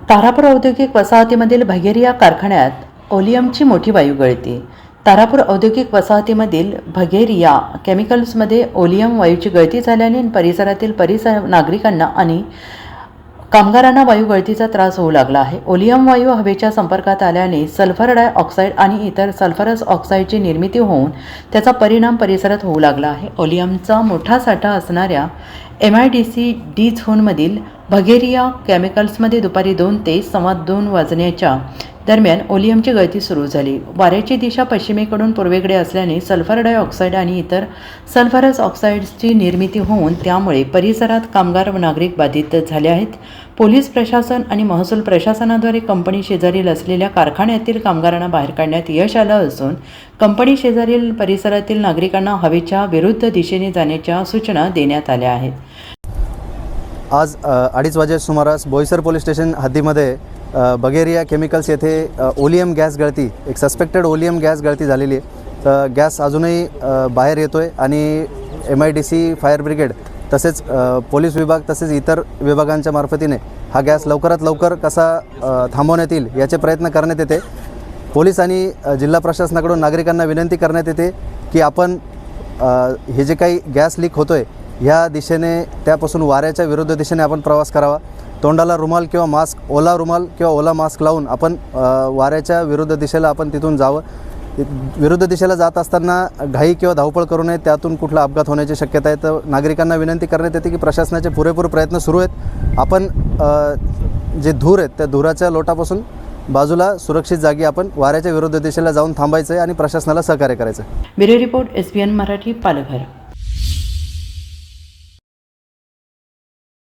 तारापूर औद्योगिक वसाहतीमधील भगेरिया कारखान्यात ओलियमची मोठी वायुगळती. तारापूर औद्योगिक वसाहतीमधील भगेरिया केमिकल्समध्ये ओलियम वायूची गळती झाल्याने परिसरातील नागरिकांना आणि कामगारांना वायुगळतीचा त्रास होऊ लागला आहे. ओलियम वायू हवेच्या संपर्कात आल्याने सल्फर डायऑक्साईड आणि इतर सल्फरस ऑक्साईडची निर्मिती होऊन त्याचा परिणाम परिसरात होऊ लागला आहे. ओलियमचा मोठा साठा असणाऱ्या MIDC डी झोनमधील भगेरिया केमिकल्समध्ये दुपारी 2 ते 2:15 वाजण्याच्या दरम्यान ओलियमची गळती सुरू झाली. वाऱ्याची दिशा पश्चिमेकडून पूर्वेकडे असल्याने सल्फर डायऑक्साईड आणि इतर सल्फरस ऑक्साईड्सची निर्मिती होऊन त्यामुळे परिसरात कामगार व नागरिक बाधित झाले आहेत. पोलीस प्रशासन आणि महसूल प्रशासनाद्वारे कंपनी शेजारील असलेल्या कारखान्यातील कामगारांना बाहेर काढण्यात यश आलं असून कंपनी शेजारील परिसरातील नागरिकांना हवेच्या विरुद्ध दिशेने जाण्याच्या सूचना देण्यात आल्या आहेत. आज 2:30 वाजे सुमारास बोईसर पोलीस स्टेशन हद्दीमध्ये भगेरिया केमिकल्स येथे ओलियम गॅस गळती, एक सस्पेक्टेड ओलियम गॅस गळती झालेली आहे. तर गॅस अजूनही बाहेर येतो आहे आणि MIDC फायर ब्रिगेड तसेच पोलीस विभाग तसेच इतर विभागांच्या मार्फतीने हा गॅस लवकरात लवकर कसा थांबवण्यात येईल याचे प्रयत्न करण्यात येते. पोलीस आणि जिल्हा प्रशासनाकडून नागरिकांना विनंती करण्यात येते की आपण हे जे काही गॅस लीक होतो आहे ह्या दिशेने त्यापासून वाऱ्याच्या विरुद्ध दिशेने आपण प्रवास करावा. तोंडाला रुमाल किंवा मास्क, ओला रुमाल किंवा ओला मास्क लावून आपण वाऱ्याच्या विरुद्ध दिशेला आपण तिथून जावं. विरुद्ध दिशेला जात असताना घाई किंवा धावपळ करू नये, त्यातून कुठला अपघात होण्याची शक्यता आहे. तर नागरिकांना विनंती करण्यात येते की प्रशासनाचे पुरेपूर प्रयत्न सुरू आहेत. आपण जे धूर आहेत त्या धुराच्या लोटापासून बाजूला सुरक्षित जागी आपण वाऱ्याच्या विरुद्ध दिशेला जाऊन थांबायचं आहे आणि प्रशासनाला सहकार्य करायचं आहे. Bureau report SBN Marathi, Palghar.